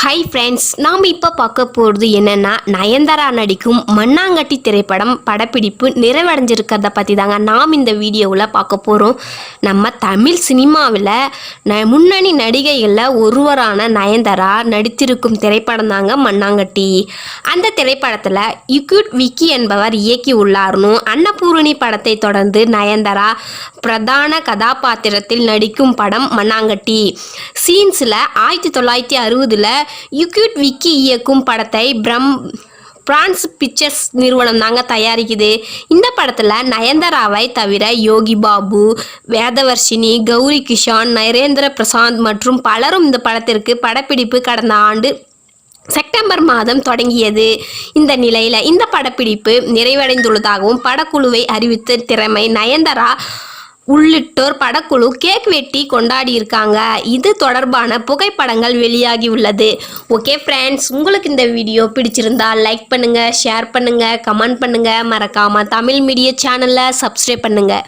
Hi friends, நாம் இப்போ பார்க்க போகிறது என்னென்னா நயன்தாரா நடிக்கும் மண்ணாங்கட்டி திரைப்படம் படப்பிடிப்பு நிறைவடைஞ்சிருக்கிறத பற்றி தாங்க நாம் இந்த வீடியோவில் பார்க்க போகிறோம். நம்ம தமிழ் சினிமாவில் முன்னணி நடிகைகளில் ஒருவரான நயன்தாரா நடித்திருக்கும் திரைப்படம் தாங்க மண்ணாங்கட்டி. அந்த திரைப்படத்தில் யுக்யூட் விக்கி என்பவர் இயக்கி உள்ளார்னு அன்னபூரணி படத்தை தொடர்ந்து நயன்தாரா பிரதான கதாபாத்திரத்தில் நடிக்கும் படம் மண்ணாங்கட்டி. சீன்ஸில் 1960 யுக்யூட் விக்கி இயக்கும் படத்தை பிரான்ஸ் பிக்சர்ஸ் நிறுவனம் தாங்க தயாரிக்குது. இந்த படத்தில் நயன்தாராவை தவிர யோகி பாபு, வேதவர்ஷினி, கௌரி கிஷான், நரேந்திர பிரசாந்த் மற்றும் பலரும் இந்த படத்திற்கு படப்பிடிப்பு கடந்த ஆண்டு செப்டம்பர் மாதம் தொடங்கியது. இந்த நிலையில் இந்த படப்பிடிப்பு நிறைவடைந்துள்ளதாகவும் படக்குழுவை அறிவித்த திறமை நயன்தாரா உள்ளிட்டோர் படக்குழு கேக் வெட்டி கொண்டாடியிருக்காங்க. இது தொடர்பான புகைப்படங்கள் வெளியாகி உள்ளது. ஓகே ஃப்ரெண்ட்ஸ், உங்களுக்கு இந்த வீடியோ பிடிச்சிருந்தா லைக் பண்ணுங்கள், ஷேர் பண்ணுங்கள், கமெண்ட் பண்ணுங்கள். மறக்காமல் தமிழ் மீடியா சேனலை சப்ஸ்கிரைப் பண்ணுங்கள்.